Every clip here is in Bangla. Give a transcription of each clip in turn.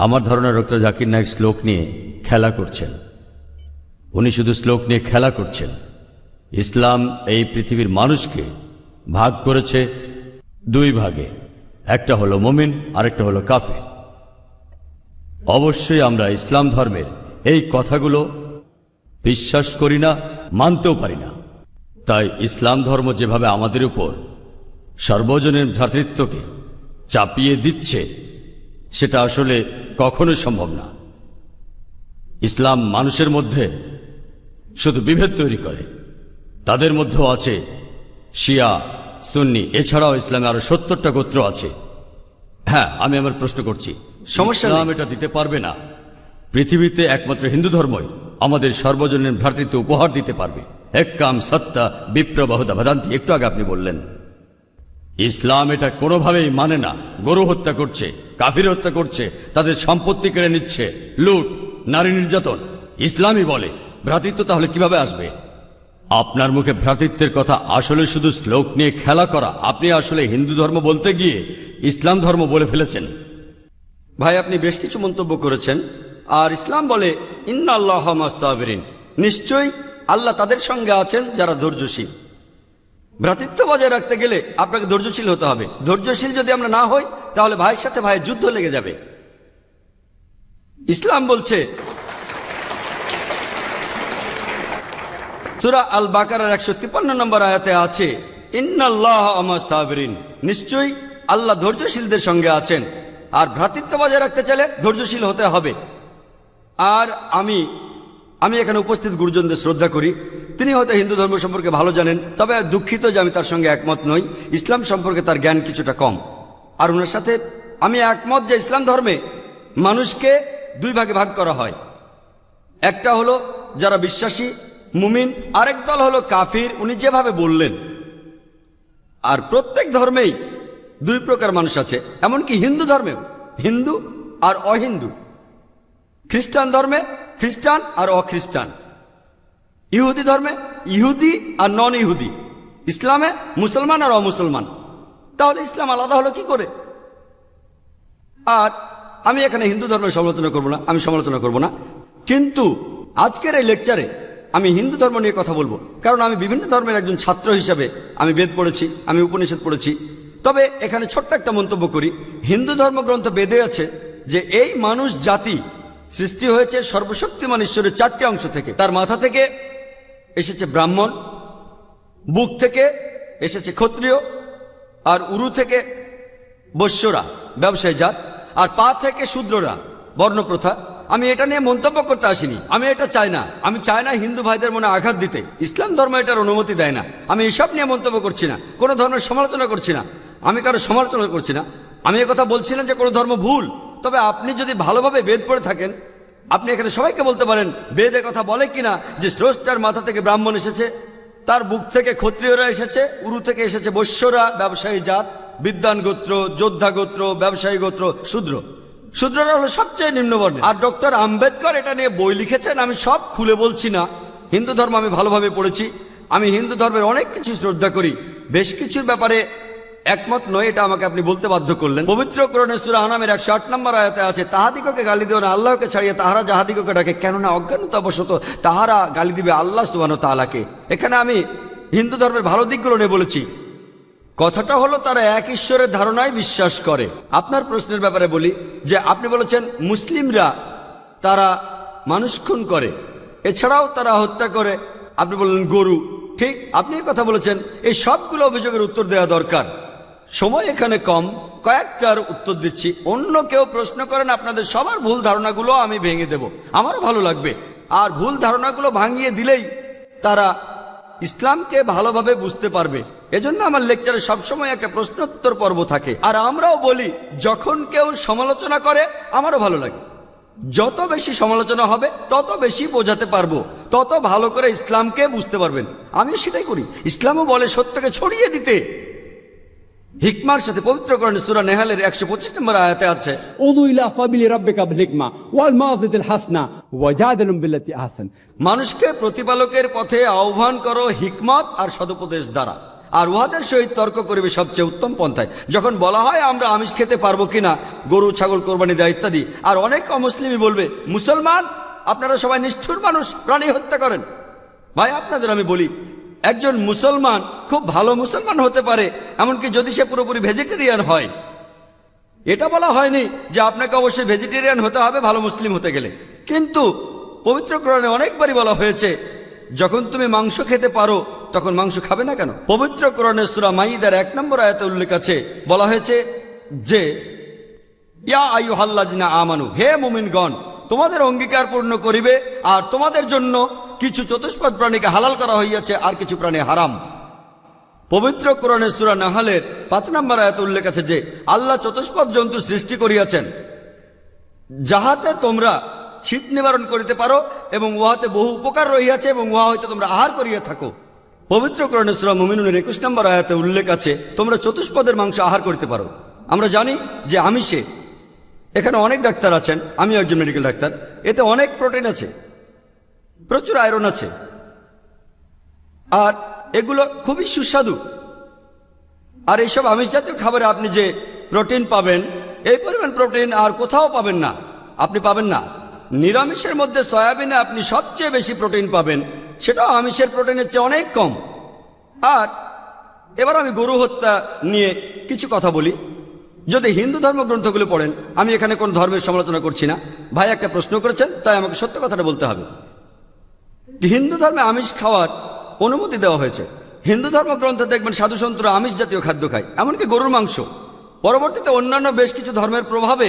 আমার ধারণা ডক্টর জাকির নায়েক শ্লোক নিয়ে খেলা করছেন। উনি শুধু শ্লোক নিয়ে খেলা করছেন। ইসলাম এই পৃথিবীর মানুষকে ভাগ করেছে দুই ভাগে, একটা হলো মুমিন, আরেকটা হলো কাফির। অবশ্যই আমরা ইসলাম ধর্মের এই কথাগুলো বিশ্বাস করি না, মানতেও পারি না। তাই ইসলাম ধর্ম যেভাবে আমাদের উপর সর্বজনীন ভ্রাতৃত্বকে চাপিয়ে দিচ্ছে, সেটা আসলে কখনোই সম্ভব না। ইসলাম মানুষের মধ্যে শুধু বিভেদ তৈরি করে। তাদের মধ্যেও আছে শিয়া, সুন্নি, এছাড়াও ইসলামে আরো 70টা গোত্র আছে। হ্যাঁ, আমি আমার প্রশ্ন করছি, ইসলাম এটা দিতে পারবে না। পৃথিবীতে একমাত্র হিন্দু ধর্মই আমাদের সর্বজনীন ভ্রাতৃত্ব উপহার দিতে পারবে। এক্কাম সত্তা বিপ্রবাহুদা ভদান্তি, একটু আগে আপনি বললেন। ইসলাম এটা কোনোভাবেই মানে না। গরু হত্যা করছে, কাফির হত্যা করছে, তাদের সম্পত্তি কেড়ে নিচ্ছে, লুট, নারী নির্যাতন। ইসলামই বলে ভ্রাতৃত্ব, তাহলে কিভাবে আসবে? আপনার মুখে ভ্রাতৃত্বের কথা আসলে শুধু শ্লোক নিয়ে খেলা করা। আপনি আসলে হিন্দু ধর্ম বলতে গিয়ে ইসলাম ধর্ম বলে ফেলেছেন। ভাই, আপনি বেশ কিছু মন্তব্য করেছেন। আর ইসলাম বলে ইন্নাল্লাহ মা'আস সাবিরিন, নিশ্চয়ই আল্লাহ তাদের সঙ্গে আছেন যারা ধৈর্যশীল। ভ্রাতৃত্ব বজায় রাখতে গেলে আপনাকে ধৈর্যশীল হতে হবে। ধৈর্যশীল যদি আমরা না হই, তাহলে ভাইয়ের সাথে ভাইয়ের যুদ্ধ লেগে যাবে। ইসলাম বলছে সূরা আল বাকারার 153 নম্বর আয়াতে আছে ইন্নাল্লাহ মা'আস সাবিরিন, নিশ্চয়ই আল্লাহ ধৈর্যশীলদের সঙ্গে আছেন। আর ভ্রাতৃত্ব বজায় রাখতে চাইলে ধৈর্যশীল হতে হবে। আর আমি এখানে উপস্থিত গুরুজনদের শ্রদ্ধা করি। তিনি হয়তো হিন্দু ধর্ম সম্পর্কে ভালো জানেন, তবে দুঃখিত যে আমি তার সঙ্গে একমত নই। ইসলাম সম্পর্কে তার জ্ঞান কিছুটা কম। আর ওনার সাথে আমি একমত যে ইসলাম ধর্মে মানুষকে দুই ভাগে ভাগ করা হয়। একটা হলো যারা বিশ্বাসী মুমিন, আরেক দল হলো কাফির, উনি যেভাবে বললেন। আর প্রত্যেক ধর্মেই দুই প্রকার মানুষ আছে, এমনকি হিন্দু ধর্মেও হিন্দু আর অহিন্দু। খ্রিস্টান ধর্মে খ্রিস্টান আর অখ্রিস্টান, ইহুদি ধর্মে ইহুদি আর নন ইহুদি, ইসলামে মুসলমান আর অমুসলমান। তাহলে ইসলাম আলাদা হলো কি করে? আর আমি এখানে হিন্দু ধর্মের সমালোচনা করব না, আমি সমালোচনা করব না। কিন্তু আজকের এই লেকচারে আমি হিন্দু ধর্ম নিয়ে কথা বলবো, কারণ আমি বিভিন্ন ধর্মের একজন ছাত্র হিসাবে আমি বেদ পড়েছি, আমি উপনিষদ পড়েছি। তবে এখানে ছোট্ট একটা মন্তব্য করি। হিন্দু ধর্মগ্রন্থ বেদে আছে যে এই মানুষ জাতি সৃষ্টি হয়েছে সর্বশক্তিমান ঈশ্বরের 4টে অংশ থেকে। তার মাথা থেকে এসেছে ব্রাহ্মণ, বুক থেকে এসেছে ক্ষত্রিয়, আর উরু থেকে বৈশ্যরা ব্যবসায়ী জাত, আর পা থেকে শূদ্ররা বর্ণপ্রথা। আমি এটা নিয়ে মন্তব্য করতে আসিনি, আমি এটা চাই না। আমি চাই না হিন্দু ভাইদের মনে আঘাত দিতে। ইসলাম ধর্ম এটার অনুমতি দেয় না। আমি এসব নিয়ে মন্তব্য করছি না, কোনো ধর্মের সমালোচনা করছি না, আমি কারো সমালোচনা করছি না। আমি কথা বলছি না যে কোনো ধর্ম ভুল। তবে আপনি যদি ভালোভাবে বেদ পড়ে থাকেন, আপনি এখানে সবাইকে বলতে পারেন বেদে কথা বলে কিনা যে স্রষ্টার মাথা থেকে ব্রাহ্মণ এসেছে, তার বুক থেকে ক্ষত্রিয়রা এসেছে, উরু থেকে এসেছে বৈশ্যরা ব্যবসায়ী জাত, বিদ্বান গোত্র, যোদ্ধা গোত্র, ব্যবসায়ী গোত্র, শূদ্র। শূদ্ররা হলো সবচেয়ে নিম্নবর্ণের। আর ডক্টর আম্বেদকর এটা নিয়ে বই লিখেছেন। আমি সব খুলে বলছি না। হিন্দু ধর্ম আমি ভালোভাবে পড়েছি। আমি হিন্দু ধর্মের অনেক কিছু শ্রদ্ধা করি, বেশ কিছুর ব্যাপারে একমত নয়, এটা আমাকে আপনি বলতে বাধ্য করলেন। পবিত্র কোরআনে সূরা আনামের 108 নম্বর আয়াতে আছে তাহাদিগকে গালি দিও না আল্লাহকে ছাড়িয়ে তাহারা যাহাদিগকে ডাকে, কেননা অজ্ঞানতাবশত তাহারা গালি দিবে আল্লাহ সুবহানাহু ওয়া তাআলাকে। এখানে আমি হিন্দু ধর্মের ভালো দিকগুলো নিয়ে বলেছি। কথাটা হলো তারা এক ঈশ্বরের ধারণায় বিশ্বাস করে। আপনার প্রশ্নের ব্যাপারে বলি যে আপনি বলেছেন মুসলিমরা তারা মানুষ খুন করে, এছাড়াও তারা হত্যা করে। আপনি বললেন গরু, ঠিক আপনি কথা বলেছেন। এই সবগুলো অভিযোগের উত্তর দেওয়া দরকার, সময় এখানে কম, কয়েকটার উত্তর দিচ্ছি। অন্য কেউ প্রশ্ন করেন, আপনাদের সবার ভুল ধারণাগুলো আমি ভেঙে দেব, আমারও ভালো লাগবে। আর ভুল ধারণাগুলো ভাঙিয়ে দিলেই তারা ইসলামকে ভালোভাবে বুঝতে পারবে। এজন্য আমার লেকচারে সবসময় একটা প্রশ্নোত্তর পর্ব থাকে। আর আমরাও বলি যখন কেউ সমালোচনা করে আমারও ভালো লাগে। যত বেশি সমালোচনা হবে তত বেশি বোঝাতে পারবো, তত ভালো করে ইসলামকে বুঝতে পারবেন। আমি সেটাই করি। ইসলামও বলে সত্যকে ছড়িয়ে দিতে। হিকমার সাথে পবিত্র কোরআনে সূরা নেহালের 125 নম্বর আয়াতে আছে উদু ইলা সাবিলি রাব্বিকা বিল হিকমা ওয়াল মাউযিতিল হাসনা ওয়াজাদিলুম বিল্লাতি আহসান। মানুষকে প্রতিপালকের পথে আহ্বান করো হিকমত আর সদুপদেশ দ্বারা। আর উহাদের সহিত তর্ক করিবে সবচেয়ে উত্তম পন্থায়। যখন বলা হয় আমরা আমিষ খেতে পারবো কিনা, গরু ছাগল কোরবানি দেয় ইত্যাদি, আর অনেক অমুসলিমই বলবে মুসলমান আপনারা সবাই নিষ্ঠুর মানুষ, প্রাণী হত্যা করেন। ভাই আপনাদের আমি বলি, একজন মুসলমান খুব ভালো মুসলমান হতে পারে, এমনকি যদি সে পুরোপুরি ভেজিটেরিয়ান হয়। এটা বলা হয়নি যে আপনাকে অবশ্যই ভেজিটেরিয়ান হতে হবে ভালো মুসলিম হতে গেলে, কিন্তু পবিত্র কোরআনে অনেকবারই বলা হয়েছে যখন তুমি মাংস খেতে পারো তখন মাংস খাবে না কেন। পবিত্র কোরআনে সূরা মাইদার 1 নম্বর আয়াতে উল্লেখ আছে, বলা হয়েছে যে ইয়া আইয়ুহাল্লাযিনা আমানু, হে মুমিনগণ তোমাদের অঙ্গীকার পূর্ণ করিবে, আর তোমাদের জন্য কিছু চতুষ্পদ প্রাণীকে হালাল করা হইয়াছে আর কিছু প্রাণী হারাম। পবিত্র কোরআনে সূরা নাহলের 5 নম্বর আয়াতে উল্লেখ আছে যে আল্লাহ চতুষ্পদ জন্তু সৃষ্টি করিয়াছেন যাহাতে তোমরা শীত নিবারণ করিতে পারো এবং উহাতে বহু উপকার রহিয়াছে এবং উহা হইতে তোমরা আহার করিয়া থাকো। পবিত্র কোরআনে সূরা মুমিনুনের 21 নম্বর আয়াতে উল্লেখ আছে তোমরা চতুষ্পদের মাংস আহার করতে পারো। আমরা জানি যে আমিষে, এখানে অনেক ডাক্তার আছেন, আমি একজন মেডিকেল ডাক্তার, এতে অনেক প্রোটিন আছে, প্রচুর আয়রন আছে, আর এগুলো খুবই সুস্বাদু। আর এইসব আমিষ জাতীয় খাবারে আপনি যে প্রোটিন পাবেন, এই পরিমাণ প্রোটিন আর কোথাও পাবেন না, আপনি পাবেন না। নিরামিষের মধ্যে সয়াবিনে আপনি সবচেয়ে বেশি প্রোটিন পাবেন, সেটাও আমিষের প্রোটিনের চেয়ে অনেক কম। আর এবার আমি গরু হত্যা নিয়ে কিছু কথা বলি। যদি হিন্দু ধর্মগ্রন্থগুলো পড়েন, আমি এখানে কোন ধর্মের সমালোচনা করছি না, ভাই একটা প্রশ্ন করেছেন তাই আমাকে সত্য কথাটা বলতে হবে। হিন্দু ধর্মে আমিষ খাওয়ার অনুমতি দেওয়া হয়েছে। হিন্দু ধর্মগ্রন্থে দেখবেন সাধুসন্তরা আমিষ জাতীয় খাদ্য খায়, এমনকি গরুর মাংস। পরবর্তীতে অন্যান্য বেশ কিছু ধর্মের প্রভাবে,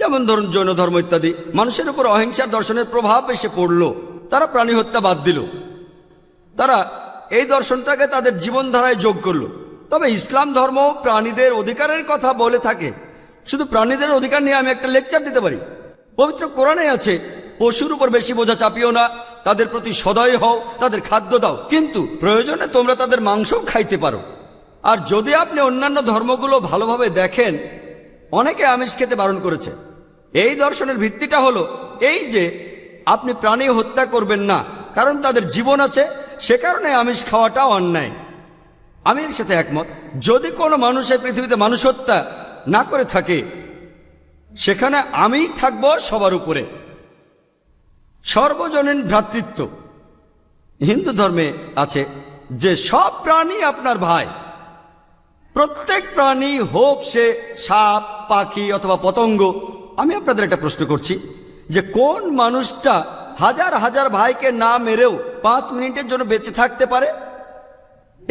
যেমন ধরুন জৈন ধর্ম ইত্যাদি, মানুষের উপর অহিংসার দর্শনের প্রভাব এসে পড়ল, তারা প্রাণী হত্যা বাদ দিল, তারা এই দর্শনটাকে তাদের জীবনধারায় যোগ করলো। তবে ইসলাম ধর্ম প্রাণীদের অধিকারের কথা বলে থাকে। শুধু প্রাণীদের অধিকার নিয়ে আমি একটা লেকচার দিতে পারি। পবিত্র কোরআনে আছে পশুর উপর বেশি বোঝা চাপিও না, তাদের প্রতি সদয় হও, তাদের খাদ্য দাও, কিন্তু প্রয়োজনে তোমরা তাদের মাংসও খাইতে পারো। আর যদি আপনি অন্যান্য ধর্মগুলো ভালোভাবে দেখেন, অনেকে আমিষ খেতে বারণ করেছে। এই দর্শনের ভিত্তিটা হলো এই যে আপনি প্রাণী হত্যা করবেন না, কারণ তাদের জীবন আছে, সে কারণে আমিষ খাওয়াটা অন্যায়। আমি এর সাথে একমত। যদি কোনো মানুষের পৃথিবীতে মানুষ হত্যা না করে থাকে, সেখানে আমিই থাকবো সবার উপরে। সর্বজনীন ভ্রাতৃত্ব হিন্দু ধর্মে আছে যে সব প্রাণী আপনার ভাই। প্রত্যেক প্রাণী হোক সে সাপ, পাখি অথবা পতঙ্গ। আমি আপনাদের একটা প্রশ্ন করছি যে কোন মানুষটা হাজার হাজার ভাইকে না মেরেও 5 মিনিটের জন্য বেঁচে থাকতে পারে?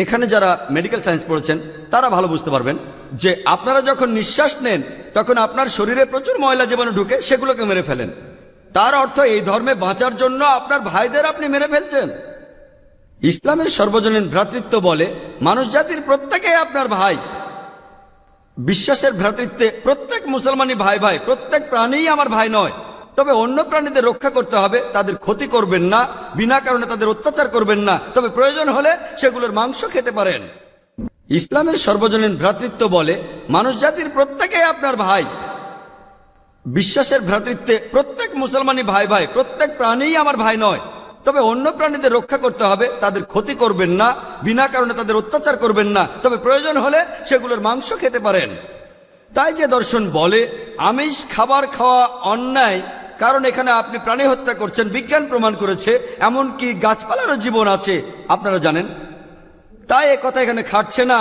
এখানে যারা মেডিকেল সায়েন্স পড়েছেন তারা ভালো বুঝতে পারবেন যে আপনারা যখন নিঃশ্বাস নেন তখন আপনার শরীরে প্রচুর ময়লা জীবাণু ঢুকে, সেগুলোকে মেরে ফেলেন। তার অর্থ এই ধর্মে বাঁচার জন্য আপনার ভাইদের আপনি মেরে ফেলছেন। ইসলামের সর্বজনীন ভ্রাতৃত্ব বলে মানুষ জাতির প্রত্যেকেই আপনার ভাই। বিশ্বাসের ভ্রাতৃত্বে প্রত্যেক মুসলমানই ভাই ভাই, প্রত্যেক প্রাণীই আমার ভাই নয়। তবে অন্য প্রাণীদের রক্ষা করতে হবে, তাদের ক্ষতি করবেন না, বিনা কারণে তাদের অত্যাচার করবেন না, তবে প্রয়োজন হলে সেগুলোর মাংস খেতে পারেন। ইসলামের সর্বজনীন ভ্রাতৃত্ব বলে মানুষ জাতির প্রত্যেকেই আপনার ভাই। বিশ্বাসের ভ্রাতৃত্বে প্রত্যেক মুসলমানই ভাই ভাই, প্রত্যেক প্রাণীই আমার ভাই নয়। তবে অন্য প্রাণীদের রক্ষা করতে হবে, তাদের ক্ষতি করবেন না, বিনা কারণে তাদের অত্যাচার করবেন না, তবে প্রয়োজন হলে সেগুলোর মাংস খেতে পারেন। তাই যে দর্শন বলে আমিষ খাবার খাওয়া অন্যায়, কারণ এখানে আপনি প্রাণী হত্যা করছেন, বিজ্ঞান প্রমাণ করেছে, এমনকি গাছপালারও জীবন আছে, আপনারা জানেন। তাই এ কথা এখানে খাটছে না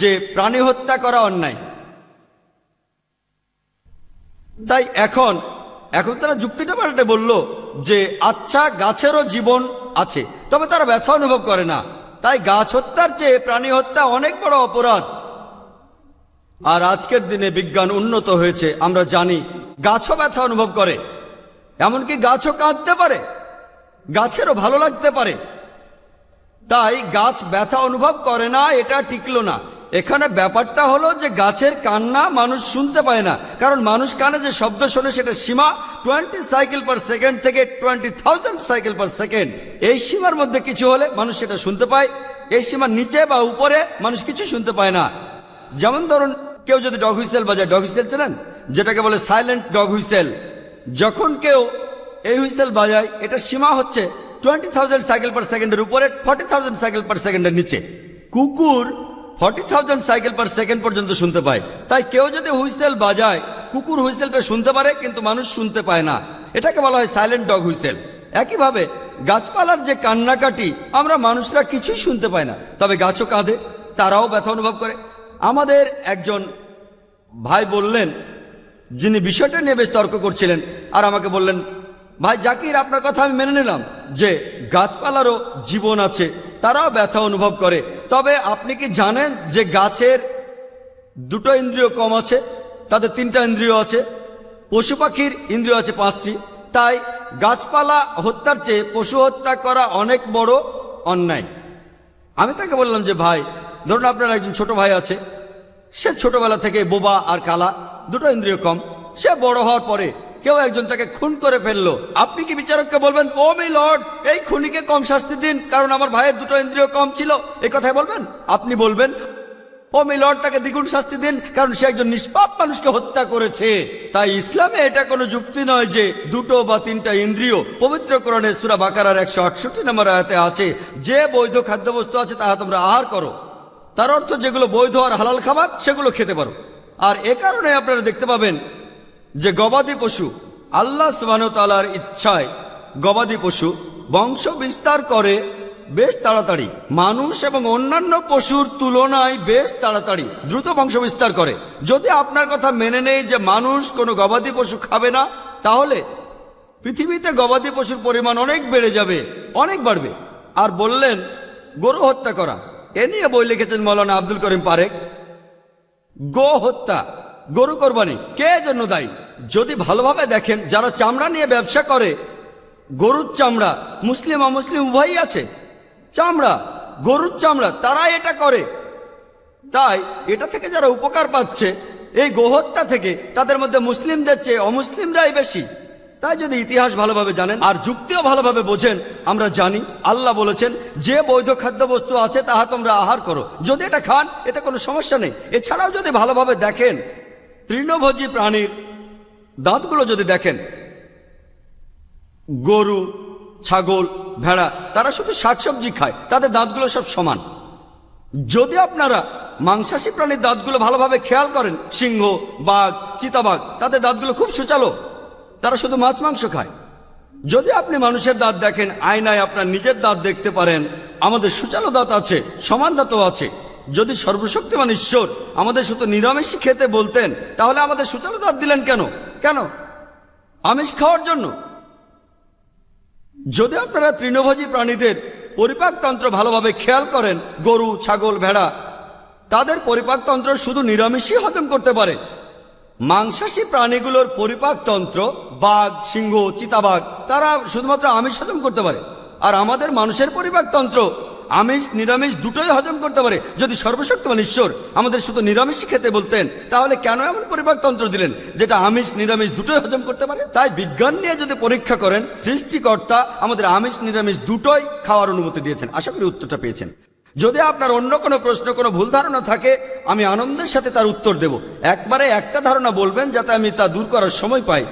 যে প্রাণী হত্যা করা অন্যায়। তাই এখন তারা যুক্তিটা পাল্টে বলল যে আচ্ছা গাছেরও জীবন আছে, তবে তারা ব্যথা অনুভব করে না, তাই গাছ হত্যার চেয়ে প্রাণী হত্যা অনেক বড় অপরাধ। আর আজকের দিনে বিজ্ঞান উন্নত হয়েছে, আমরা জানি গাছও ব্যথা অনুভব করে, এমনকি গাছও কাঁদতে পারে, গাছেরও ভালো লাগতে পারে। তাই গাছ ব্যথা অনুভব করে না এটা টিকলো না। এখানে ব্যাপারটা হলো যে গাছের কান্না মানুষ শুনতে পায় না, কারণ মানুষ কানে যে শব্দ শোনে সেটা সীমা 20 সাইকেল পার সেকেন্ড থেকে 20,000 সাইকেল পার সেকেন্ড। এই সীমার মধ্যে কিছু হলে মানুষ সেটা শুনতে পায়, এই সীমার নিচে বা উপরে মানুষ কিছু শুনতে পায় না। যেমন ধরুন কেউ যদি ডগ হুইসেল বাজায়, ডগ হুইসেল চেনেন, যেটাকে বলে সাইলেন্ট ডগ হুইসেল। যখন কেউ এই হুইসেল বাজায়, এটা সীমা হচ্ছে 20,000 সাইকেল পার সেকেন্ডের উপরে, 40,000 সাইকেল পার সেকেন্ডের নিচে। কুকুর 40,000 সাইকেল পার সেকেন্ড পর্যন্ত শুনতে পায়। তাই কেউ যদি হুইসেল বাজায়, কুকুর হুইসেলটা শুনতে পারে কিন্তু মানুষ শুনতে পায় না। এটাকে বলা হয় সাইলেন্ট ডগ হুইসেল। একইভাবে গাছপালার যে কান্নাকাটি আমরা মানুষরা কিছুই শুনতে পাই না, তবে গাছও কাঁদে, তারাও ব্যথা অনুভব করে। আমাদের একজন ভাই বললেন, যিনি বিষয়টা নিয়ে বেশ তর্ক করছিলেন, আর আমাকে বললেন, ভাই জাকির, আপনার কথা আমি মেনে নিলাম যে গাছপালারও জীবন আছে, তারাও ব্যথা অনুভব করে, তবে আপনি কি জানেন যে গাছের দুটো ইন্দ্রিয় কম আছে, তাদের 3টা ইন্দ্রিয় আছে, পশু পাখির ইন্দ্রিয় আছে 5টি। তাই গাছপালা হত্যার চেয়ে পশু হত্যা করা অনেক বড় অন্যায়। আমি তাকে বললাম যে ভাই, ধরুন আপনার একজন ছোট ভাই আছে, সে ছোটবেলা থেকে বোবা আর কালা, দুটো ইন্দ্রিয় কম। সে বড় হওয়ার পরে কেউ একজন তাকে খুন করে ফেললো, আপনি কি বিচারককে বলবেন, ও মাই লর্ড, এই খুনিকে কম শাস্তি দিন কারণ আমার ভাইয়ের দুটো ইন্দ্রিয় কম ছিল? এই কথাই বলবেন? আপনি বলবেন, ও মাই লর্ড, তাকে দ্বিগুণ শাস্তি দিন কারণ সে একজন নিষ্পাপ মানুষকে হত্যা করেছে। তাই ইসলামে এটা কোনো যুক্তি নয় যে 2 বা 3টা ইন্দ্রিয়। পবিত্র কোরআনে সূরা বাকারার 168 নম্বর আয়াতে আছে, যে বৈধ খাদ্যবস্তু আছে তাহা তোমরা আহার করো। তার অর্থ যেগুলো বৈধ আর হালাল খাবার সেগুলো খেতে পারো। আর এ কারণে আপনারা দেখতে পাবেন যে গবাদি পশু, আল্লাহ সুবহানাহু ওয়া তাআলার ইচ্ছায় গবাদি পশু বংশ বিস্তার করে বেশ তাড়াতাড়ি, মানুষ এবং অন্যান্য পশুর তুলনায় বেশ তাড়াতাড়ি দ্রুত বংশ বিস্তার করে। যদি আপনার কথা মেনে নেই যে মানুষ কোনো গবাদি পশু খাবে না, তাহলে পৃথিবীতে গবাদি পশুর পরিমাণ অনেক বেড়ে যাবে, অনেক বাড়বে। আর বললেন গরু হত্যা করা, এ নিয়ে বই লিখেছেন মৌলানা আব্দুল করিম পারেক। গো হত্যা, গরু কোরবানি কে জন্য দায়ী? যদি ভালোভাবে দেখেন, যারা চামড়া নিয়ে ব্যবসা করে, গরুর চামড়া, মুসলিম অমুসলিম উভয়ই আছে, চামড়া, গরুর চামড়া, তারা এটা করে। তাই এটা থেকে যারা উপকার পাচ্ছে এই গোহত্যা থেকে, তাদের মধ্যে মুসলিমদের চেয়ে অমুসলিমরাই বেশি। তাই যদি ইতিহাস ভালোভাবে জানেন আর যুক্তিও ভালোভাবে বোঝেন, আমরা জানি আল্লাহ বলেছেন যে বৈধ খাদ্যবস্তু আছে তাহা তোমরা আহার করো, যদি এটা খান এতে কোনো সমস্যা নেই। এছাড়াও যদি ভালোভাবে দেখেন, তৃণভোজী প্রাণীর দাঁতগুলো যদি দেখেন, গরু, ছাগল, ভেড়া, তারা শুধু শাকসবজি খায়, তাদের দাঁতগুলো সব সমান। যদি আপনারা মাংসাশী প্রাণীর দাঁতগুলো ভালোভাবে খেয়াল করেন, সিংহ, বাঘ, চিতাবাঘ, তাদের দাঁতগুলো খুব সুচালো, তারা শুধু মাছ মাংস খায়। যদি আপনি মানুষের দাঁত দেখেন, আয়নায় আপনার নিজের দাঁত দেখতে পারেন, আমাদের সুচালো দাঁত আছে, সমান দাঁতও আছে। যদি সর্বশক্তিমান ঈশ্বর আমাদের শুধু নিরামিষই খেতে বলতেন, তাহলে আমাদের সুচালো দাঁত দিলেন কেন? কেন? আমিষ খাওয়ার জন্য। যদি আপনারা তৃণভোজী প্রাণীদের পরিপাকতন্ত্র ভালোভাবে খেয়াল করেন, গরু, ছাগল, ভেড়া, তাদের পরিপাকতন্ত্র শুধু নিরামিষই হজম করতে পারে। মাংসাশী প্রাণীগুলোর পরিপাকতন্ত্র, বাঘ, সিংহ, চিতাবাঘ, তারা শুধুমাত্র আমিষ হজম করতে পারে। আর আমাদের মানুষের পরিপাকতন্ত্র আমিষ নিরামিষ দুটোই হজম করতে পারে। যদি সর্বশক্তিমান ঈশ্বর আমাদের শুধু নিরামিষই খেতে বলতেন, তাহলে কেন এমন পরিপাকতন্ত্র দিলেন যেটা আমিষ নিরামিষ দুটোই হজম করতে পারে? তাই বিজ্ঞান নিয়ে যদি পরীক্ষা করেন, সৃষ্টিকর্তা আমাদের আমিষ নিরামিষ দুটোই খাওয়ার অনুমতি দিয়েছেন। আশা করি উত্তরটা পেয়েছেন। যদি আপনার অন্য কোনো প্রশ্ন, কোনো ভুল ধারণা থাকে, আমি আনন্দের সাথে তার উত্তর দেব। একবারে একটা ধারণা বলবেন যাতে আমি তা দূর করার সময় পাই।